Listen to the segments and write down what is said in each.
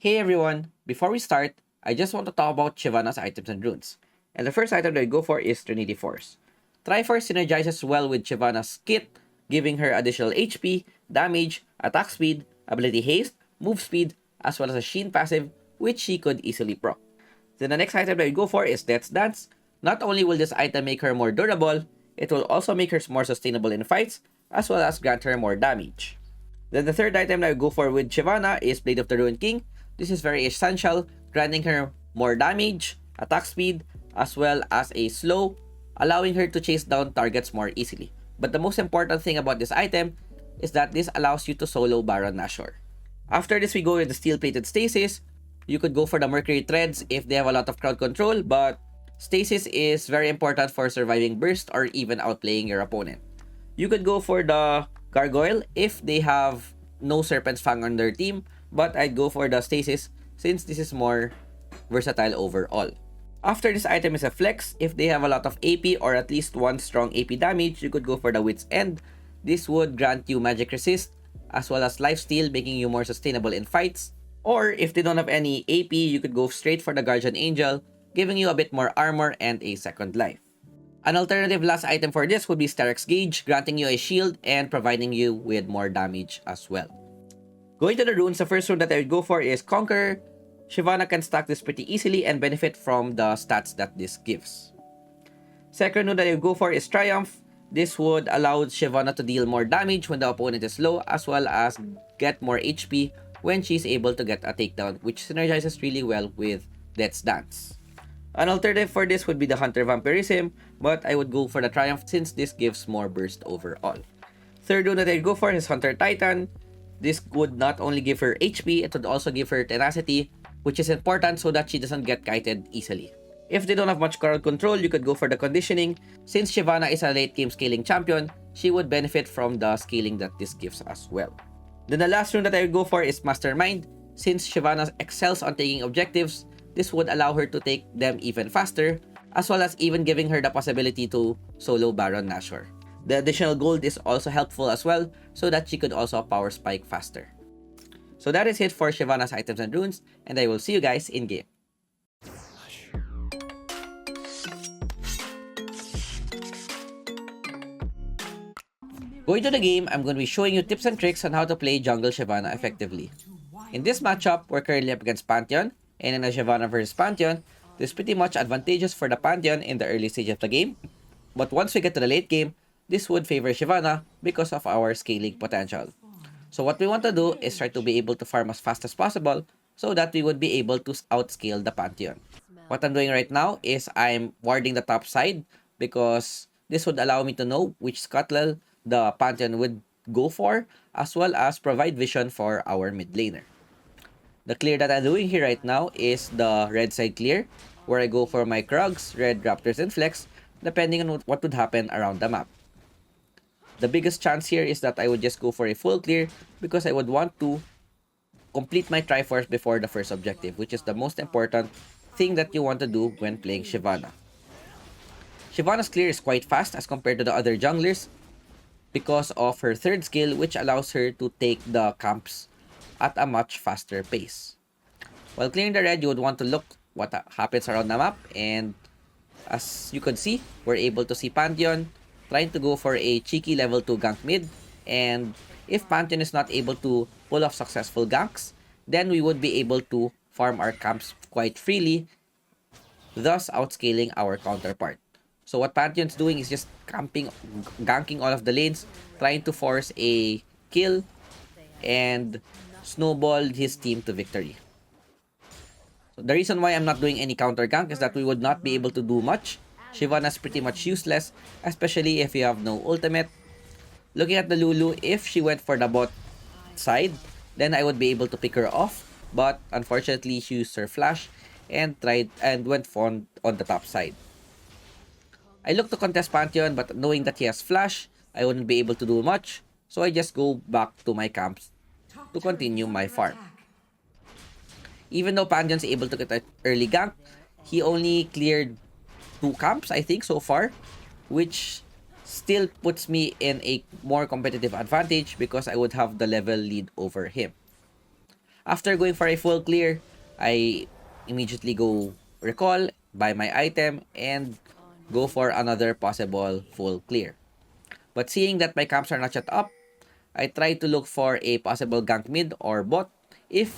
Hey everyone, before we start, I just want to talk about Shyvana's items and runes. And the first item that I go for is Trinity Force. Triforce synergizes well with Shyvana's kit, giving her additional HP, damage, attack speed, ability haste, move speed, as well as a Sheen passive, which she could easily proc. Then the next item that I go for is Death's Dance. Not only will this item make her more durable, it will also make her more sustainable in fights, as well as grant her more damage. Then the third item that I go for with Shyvana is Blade of the Ruined King. This is very essential, granting her more damage, attack speed, as well as a slow, allowing her to chase down targets more easily. But the most important thing about this item is that this allows you to solo Baron Nashor. After this, we go with the Steel-Plated Stasis. You could go for the Mercury Threads if they have a lot of crowd control, but Stasis is very important for surviving burst or even outplaying your opponent. You could go for the Gargoyle if they have no Serpent's Fang on their team, but I'd go for the Stasis since this is more versatile overall. After this item is a Flex, if they have a lot of AP or at least one strong AP damage, you could go for the Wit's End. This would grant you Magic Resist as well as Lifesteal, making you more sustainable in fights. Or if they don't have any AP, you could go straight for the Guardian Angel, giving you a bit more armor and a second life. An alternative last item for this would be Sterak's Gauge, granting you a shield and providing you with more damage as well. Going to the runes, the first rune that I would go for is Conqueror. Shyvana can stack this pretty easily and benefit from the stats that this gives. Second rune that I would go for is Triumph. This would allow Shyvana to deal more damage when the opponent is low, as well as get more HP when she's able to get a takedown, which synergizes really well with Death's Dance. An alternative for this would be the Hunter Vampirism, but I would go for the Triumph since this gives more burst overall. Third rune that I'd go for is Hunter Titan. This would not only give her HP, it would also give her Tenacity, which is important so that she doesn't get kited easily. If they don't have much crowd control, you could go for the Conditioning. Since Shyvana is a late game scaling champion, she would benefit from the scaling that this gives as well. Then the last rune that I would go for is Mastermind. Since Shyvana excels on taking objectives, this would allow her to take them even faster, as well as even giving her the possibility to solo Baron Nashor. The additional gold is also helpful as well, so that she could also power spike faster. So that is it for Shyvana's items and runes, and I will see you guys in game. Going to the game, I'm going to be showing you tips and tricks on how to play jungle Shyvana effectively. In this matchup, we're currently up against Pantheon, and in a Shyvana versus Pantheon, this is pretty much advantageous for the Pantheon in the early stage of the game. But once we get to the late game, this would favor Shyvana because of our scaling potential. So what we want to do is try to be able to farm as fast as possible so that we would be able to outscale the Pantheon. What I'm doing right now is I'm warding the top side because this would allow me to know which scuttle the Pantheon would go for, as well as provide vision for our mid laner. The clear that I'm doing here right now is the red side clear, where I go for my Krugs, Red Raptors, and Flex, depending on what would happen around the map. The biggest chance here is that I would just go for a full clear because I would want to complete my Triforce before the first objective, which is the most important thing that you want to do when playing Shyvana. Shyvana's clear is quite fast as compared to the other junglers because of her third skill, which allows her to take the camps at a much faster pace. While clearing the red, you would want to look what happens around the map, and as you could see, we're able to see Pantheon trying to go for a cheeky level 2 gank mid, and if Pantheon is not able to pull off successful ganks, then we would be able to farm our camps quite freely, thus outscaling our counterpart. So what Pantheon's doing is just camping, ganking all of the lanes, trying to force a kill and snowball his team to victory. So the reason why I'm not doing any counter gank is that we would not be able to do much. Shyvana is pretty much useless, especially if you have no ultimate. Looking at the Lulu, if she went for the bot side, then I would be able to pick her off. But unfortunately, she used her flash and went on the top side. I look to contest Pantheon, but knowing that he has flash, I wouldn't be able to do much. So I just go back to my camps to continue my farm. Even though Pantheon's able to get an early gank, he only cleared 2 camps, I think, so far, which still puts me in a more competitive advantage because I would have the level lead over him. After going for a full clear, I immediately go recall, buy my item, and go for another possible full clear. But seeing that my camps are not yet up, I try to look for a possible gank mid or bot if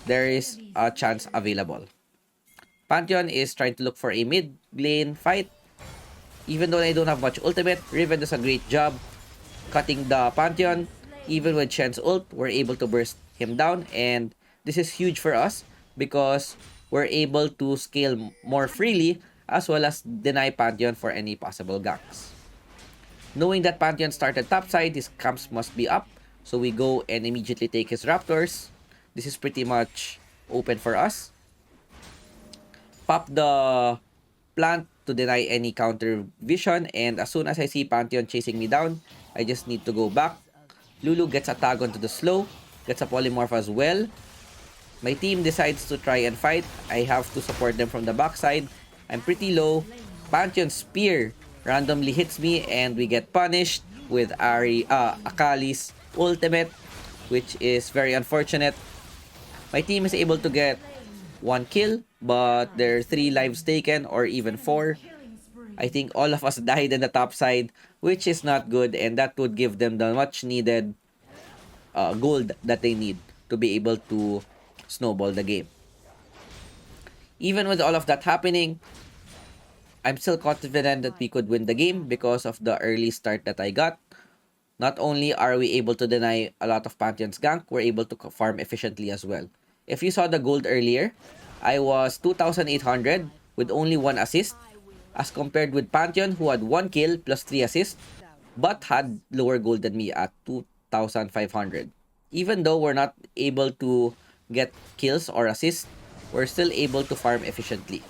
there is a chance available. Pantheon is trying to look for a mid lane fight. Even though I don't have much ultimate, Riven does a great job cutting the Pantheon. Even with Shen's ult, we're able to burst him down, and this is huge for us because we're able to scale more freely as well as deny Pantheon for any possible ganks. Knowing that Pantheon started topside, his camps must be up, so we go and immediately take his Raptors. This is pretty much open for us. Pop the plant to deny any counter vision, and as soon as I see Pantheon chasing me down, I just need to go back. Lulu gets a tag onto the slow, gets a polymorph as well. My team decides to try and fight. I have to support them from the backside. I'm pretty low. Pantheon's spear randomly hits me and we get punished with Akali's ultimate, which is very unfortunate. My team is able to get 1 kill, but there are 3 lives taken or even 4. I think all of us died in the top side, which is not good, and that would give them the much needed gold that they need to be able to snowball the game. Even with all of that happening, I'm still confident that we could win the game because of the early start that I got. Not only are we able to deny a lot of Pantheon's gank, we're able to farm efficiently as well. If you saw the gold earlier, I was 2,800 with only 1 assist, as compared with Pantheon who had 1 kill plus 3 assists, but had lower gold than me at 2,500. Even though we're not able to get kills or assists, we're still able to farm efficiently.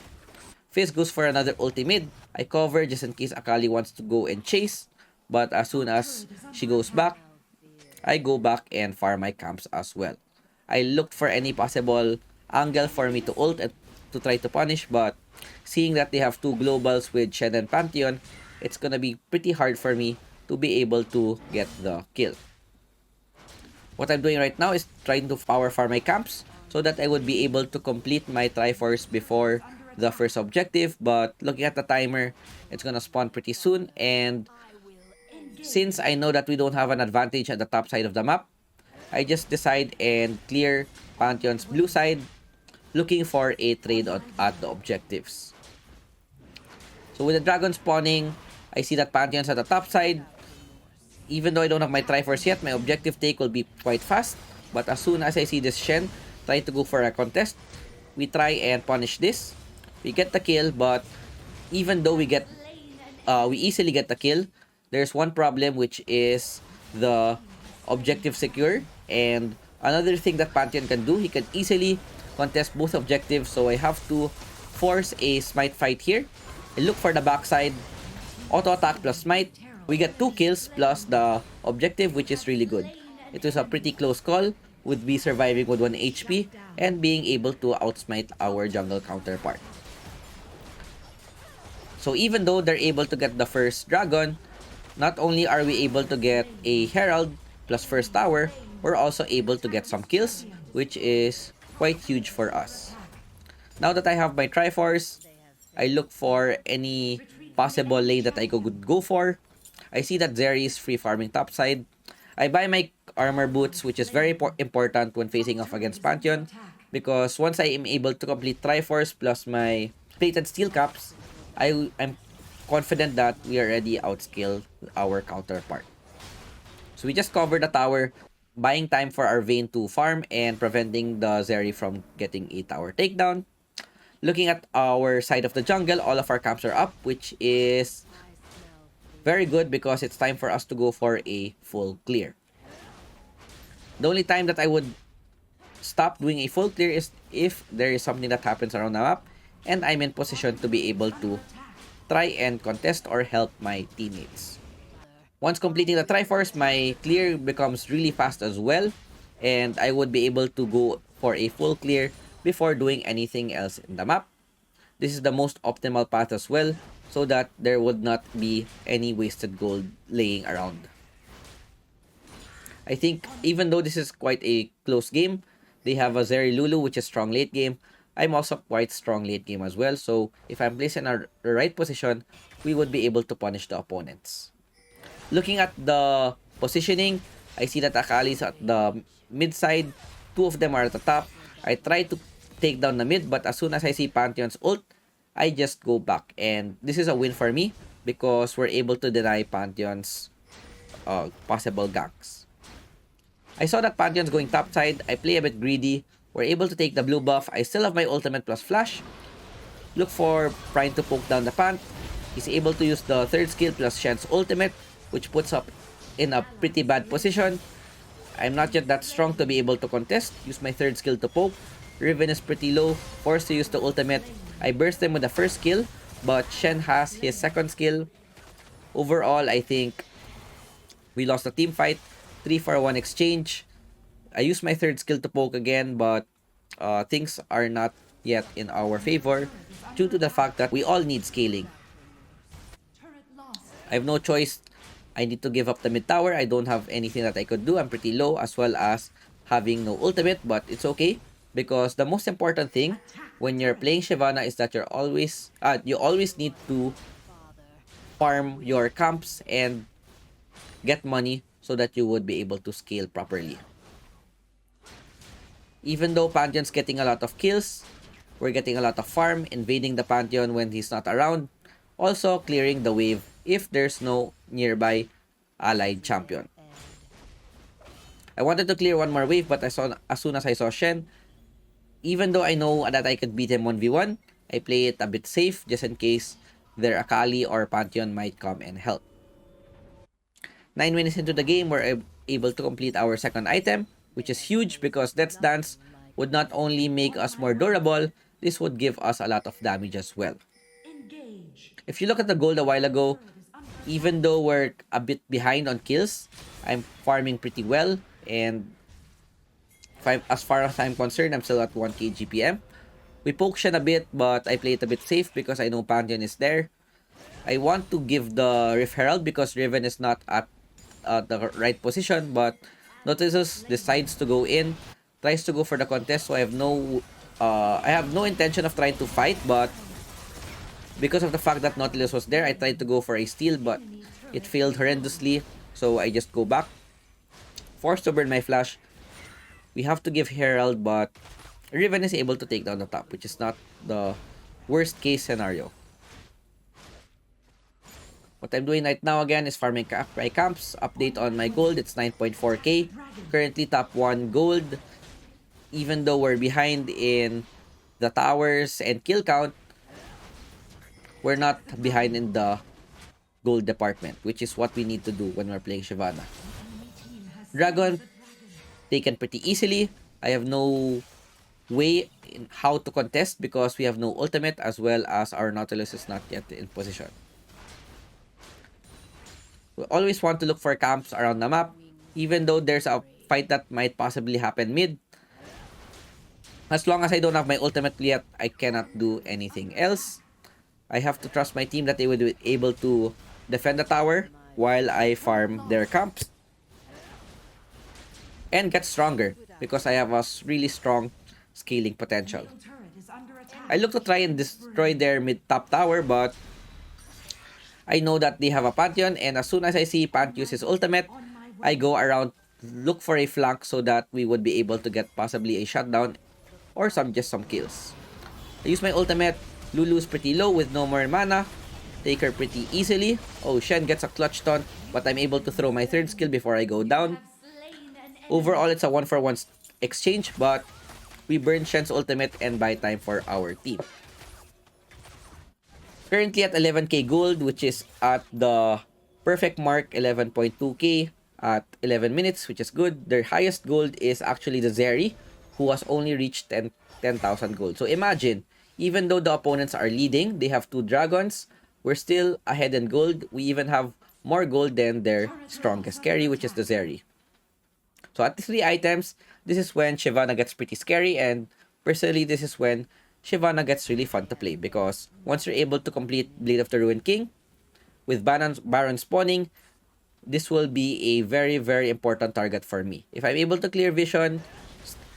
Fizz goes for another ultimate. I cover just in case Akali wants to go and chase, but as soon as she goes back, I go back and farm my camps as well. I looked for any possible angle for me to ult and to try to punish, but seeing that they have 2 globals with Shen and Pantheon, it's gonna be pretty hard for me to be able to get the kill. What I'm doing right now is trying to power farm my camps so that I would be able to complete my Triforce before the first objective, but looking at the timer, it's gonna spawn pretty soon, and since I know that we don't have an advantage at the top side of the map, I just decide and clear Pantheon's blue side, looking for a trade at the objectives. So with the dragon spawning, I see that Pantheon's at the top side. Even though I don't have my Triforce yet, my objective take will be quite fast. But as soon as I see this Shen trying to go for a contest, we try and punish this. We get the kill, but even though we easily get the kill, there's one problem, which is the objective secure. And another thing that Pantheon can do, he can easily contest both objectives, so I have to force a smite fight here. I look for the backside, auto attack plus smite. We get 2 kills plus the objective, which is really good. It was a pretty close call, with B surviving with 1 HP and being able to outsmite our jungle counterpart. So even though they're able to get the first dragon, not only are we able to get a herald plus first tower, we're also able to get some kills, which is quite huge for us. Now that I have my Triforce, I look for any possible lane that I could go for. I see that Zeri is free farming topside. I buy my armor boots, which is very important when facing off against Pantheon, because once I am able to complete Triforce plus my plated steel caps, I'm confident that we already outscaled our counterpart. So we just covered the tower, buying time for our Vayne to farm and preventing the Zeri from getting a tower takedown. Looking at our side of the jungle, all of our camps are up, which is very good because it's time for us to go for a full clear. The only time that I would stop doing a full clear is if there is something that happens around the map and I'm in position to be able to try and contest or help my teammates. Once completing the Triforce, my clear becomes really fast as well, and I would be able to go for a full clear before doing anything else in the map. This is the most optimal path as well, so that there would not be any wasted gold laying around. I think even though this is quite a close game, They have a Zeri Lulu, which is strong late game. I'm also quite strong late game as well. So if I'm placed in the right position, we would be able to punish the opponents. Looking at the positioning, I see that Akali is at the mid side. Two of them are at the top. I try to take down the mid, but as soon as I see Pantheon's ult, I just go back. And this is a win for me because we're able to deny Pantheon's possible ganks. I saw that Pantheon's going top side. I play a bit greedy. We're able to take the blue buff. I still have my ultimate plus flash. Look for Prime to poke down the Pant. He's able to use the third skill plus Shen's ultimate, which puts up in a pretty bad position. I'm not yet that strong to be able to contest. Use my third skill to poke. Riven is pretty low. Forced to use the ultimate. I burst him with the first skill, but Shen has his second skill. Overall, I think we lost the team fight. 3-for-1 exchange. I used my third skill to poke again, but things are not yet in our favor due to the fact that we all need scaling. I have no choice. I need to give up the mid tower. I don't have anything that I could do. I'm pretty low, as well as having no ultimate, but it's okay because the most important thing when you're playing Shyvana is that you always need to farm your camps and get money so that you would be able to scale properly. Even though Pantheon's getting a lot of kills, we're getting a lot of farm, invading the Pantheon when he's not around, also clearing the wave if there's no nearby allied champion. I wanted to clear one more wave, but as soon as I saw Shen, even though I know that I could beat him 1v1, I play it a bit safe just in case their Akali or Pantheon might come and help. 9 minutes into the game, we're able to complete our second item, which is huge because Death's Dance would not only make us more durable, this would give us a lot of damage as well. If you look at the gold a while ago, even though we're a bit behind on kills, I'm farming pretty well, and as far as I'm concerned, I'm still at 1k GPM. We poke Shen a bit, but I play it a bit safe because I know Pantheon is there. I want to give the Rift Herald because Riven is not at the right position, but Nautilus decides to go in, tries to go for the contest, so I have no intention of trying to fight, but because of the fact that Nautilus was there, I tried to go for a steal, but it failed horrendously, so I just go back. Forced to burn my flash. We have to give Herald, but Riven is able to take down the top, which is not the worst case scenario. What I'm doing right now again is farming my camps. Update on my gold, it's 9.4k. Currently top 1 gold. Even though we're behind in the towers and kill count, we're not behind in the gold department, which is what we need to do when we're playing Shyvana. Dragon, taken pretty easily. I have no way in how to contest because we have no ultimate, as well as our Nautilus is not yet in position. We always want to look for camps around the map, even though there's a fight that might possibly happen mid. As long as I don't have my ultimate yet, I cannot do anything else. I have to trust my team that they would be able to defend the tower while I farm their camps and get stronger because I have a really strong scaling potential. I look to try and destroy their mid-top tower, but I know that they have a Pantheon, and as soon as I see Pant use his ultimate, I go around, look for a flank so that we would be able to get possibly a shutdown or just some kills. I use my ultimate. Lulu's pretty low with no more mana. Take her pretty easily. Oh, Shen gets a clutch taunt, but I'm able to throw my third skill before I go down. Overall, it's a 1-for-1 exchange, but we burn Shen's ultimate and buy time for our team. Currently at 11k gold, which is at the perfect mark, 11.2k at 11 minutes, which is good. Their highest gold is actually the Zeri, who has only reached 10,000 gold. So imagine, even though the opponents are leading, they have 2 dragons, we're still ahead in gold. We even have more gold than their strongest carry, which is the Zeri. So at the 3 items, this is when Shyvana gets pretty scary, and personally, this is when Shyvana gets really fun to play because once you're able to complete Blade of the Ruined King, with Baron spawning, this will be a very, very important target for me. If I'm able to clear vision,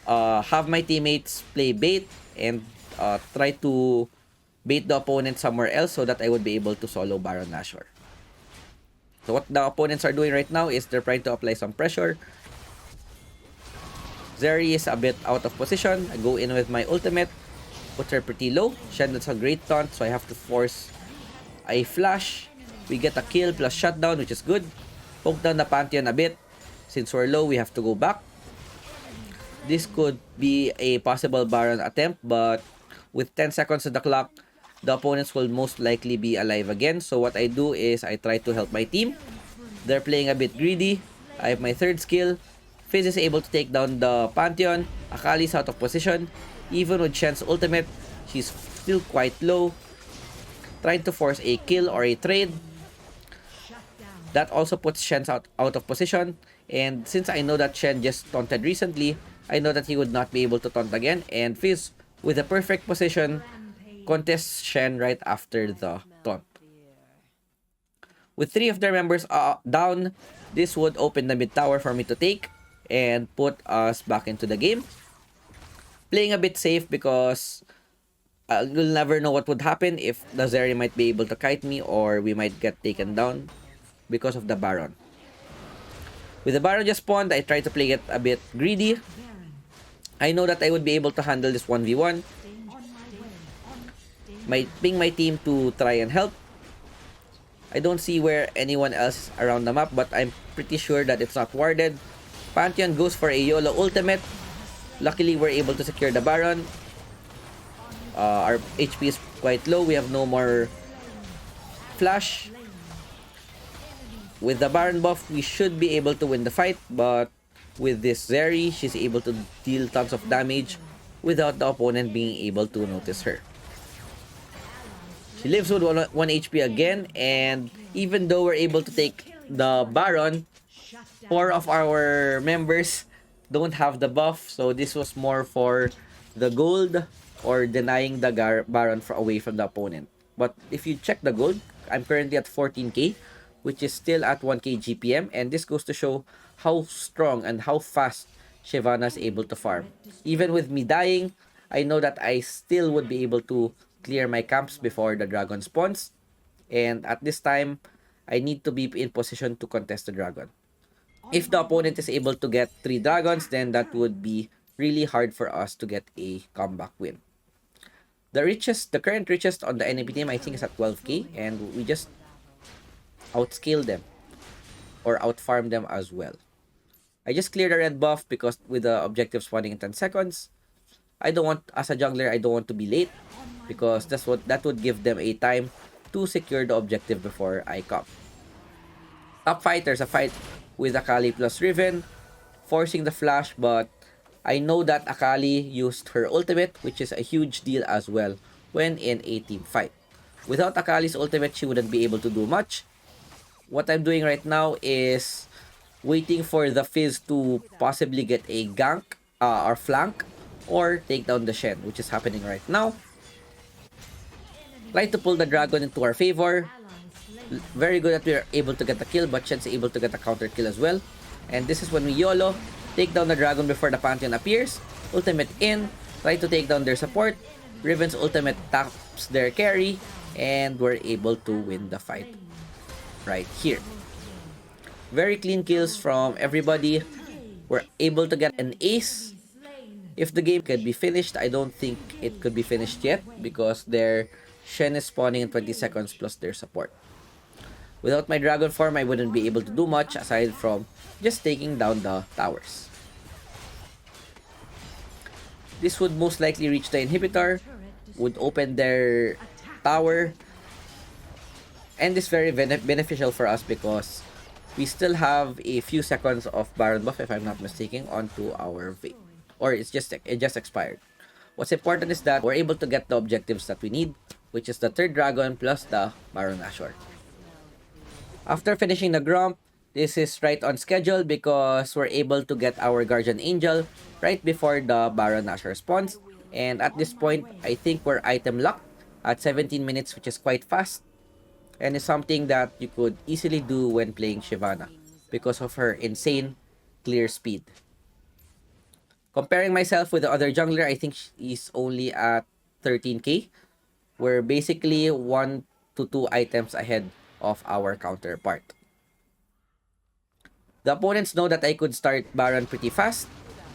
have my teammates play bait and try to bait the opponent somewhere else so that I would be able to solo Baron Nashor. So what the opponents are doing right now is they're trying to apply some pressure. Zeri is a bit out of position. I go in with my ultimate, put her pretty low. Shen does a great taunt, so I have to force a flash. We get a kill plus shutdown, which is good. Poke down the Pantheon a bit. Since we're low, we have to go back. This could be a possible Baron attempt, but with 10 seconds on the clock, the opponents will most likely be alive again. So what I do is I try to help my team. They're playing a bit greedy. I have my third skill. Fizz is able to take down the Pantheon. Akali's out of position. Even with Shen's ultimate, she's still quite low. Trying to force a kill or a trade. That also puts Shen out of position. And since I know that Shen just taunted recently, I know that he would not be able to taunt again. And Fizz, with a perfect position, contests Shen right after the taunt. With 3 of their members down, this would open the mid tower for me to take and put us back into the game. Playing a bit safe because you'll never know what would happen if the Zeri might be able to kite me or we might get taken down because of the Baron. With the Baron just spawned, I try to play it a bit greedy. I know that I would be able to handle this 1v1. Ping my team to try and help. I don't see where anyone else is around the map, but I'm pretty sure that it's not warded. Pantheon goes for a YOLO ultimate. Luckily, we're able to secure the Baron. Our HP is quite low. We have no more flash. With the Baron buff, we should be able to win the fight, but with this Zeri, she's able to deal tons of damage without the opponent being able to notice her. She lives with 1 HP again, and even though we're able to take the Baron, 4 of our members don't have the buff, so this was more for the gold or denying the Baron away from the opponent. But if you check the gold, I'm currently at 14k, which is still at 1k GPM, and this goes to show how strong and how fast Shyvana is able to farm. Even with me dying, I know that I still would be able to clear my camps before the dragon spawns, and at this time, I need to be in position to contest the dragon. If the opponent is able to get 3 dragons, then that would be really hard for us to get a comeback win. The current richest on the enemy team, I think, is at 12k, and we just outscale them or outfarm them as well. I just cleared the red buff because with the objective spawning in 10 seconds, as a jungler, I don't want to be late because that would give them a time to secure the objective before I come. Top fight, there's a fight with Akali plus Riven, forcing the flash, but I know that Akali used her ultimate, which is a huge deal as well when in a team fight. Without Akali's ultimate, she wouldn't be able to do much. What I'm doing right now is waiting for the Fizz to possibly get a gank or flank or take down the Shen, which is happening right now. Try to pull the dragon into our favor. Very good that we are able to get the kill, but Shen's able to get a counter kill as well. And this is when we YOLO, take down the dragon before the Pantheon appears. Ultimate in, try to take down their support. Riven's ultimate taps their carry, and we're able to win the fight right here. Very clean kills from everybody. We're able to get an ace. If the game could be finished, I don't think it could be finished yet because their Shen is spawning in 20 seconds plus their support. Without my dragon form, I wouldn't be able to do much aside from just taking down the towers. This would most likely reach the inhibitor, would open their tower, and is very beneficial for us because we still have a few seconds of Baron buff, if I'm not mistaken, onto our V. Or it just expired. What's important is that we're able to get the objectives that we need, which is the third dragon plus the Baron Nashor. After finishing the Gromp, this is right on schedule because we're able to get our Guardian Angel right before the Baron Nashor spawns. And at this point, I think we're item locked at 17 minutes, which is quite fast. And is something that you could easily do when playing Shyvana because of her insane clear speed. Comparing myself with the other jungler, I think he's only at 13k. We're basically 1 to 2 items ahead of our counterpart. The opponents know that I could start Baron pretty fast.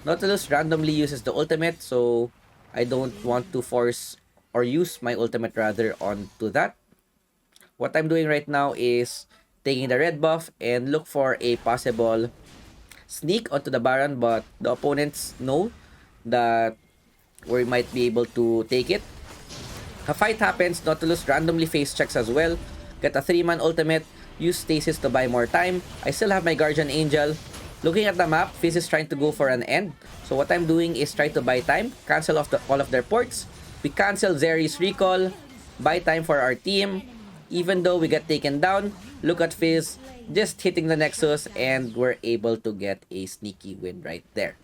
Nautilus randomly uses the ultimate, so I don't want to force or use my ultimate rather onto that. What I'm doing right now is taking the red buff and look for a possible sneak onto the Baron, but the opponents know that we might be able to take it. A fight happens, Nautilus randomly face checks as well. Get a 3-man ultimate, use stasis to buy more time. I still have my Guardian Angel. Looking at the map, Fizz is trying to go for an end. So what I'm doing is try to buy time, cancel off all of their ports. We cancel Zeri's recall, buy time for our team. Even though we get taken down, look at Fizz just hitting the Nexus and we're able to get a sneaky win right there.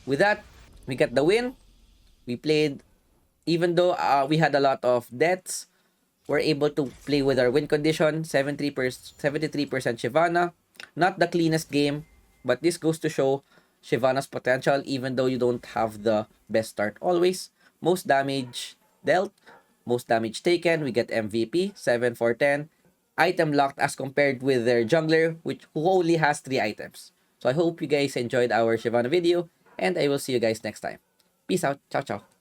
With that, we get the win. We played, even though we had a lot of deaths, we're able to play with our win condition, 73% Shyvana. Not the cleanest game, but this goes to show Shyvana's potential even though you don't have the best start always. Most damage dealt, most damage taken, we get MVP, 7 for 10. Item locked as compared with their jungler, who only has 3 items. So I hope you guys enjoyed our Shyvana video, and I will see you guys next time. Peace out. Ciao, ciao.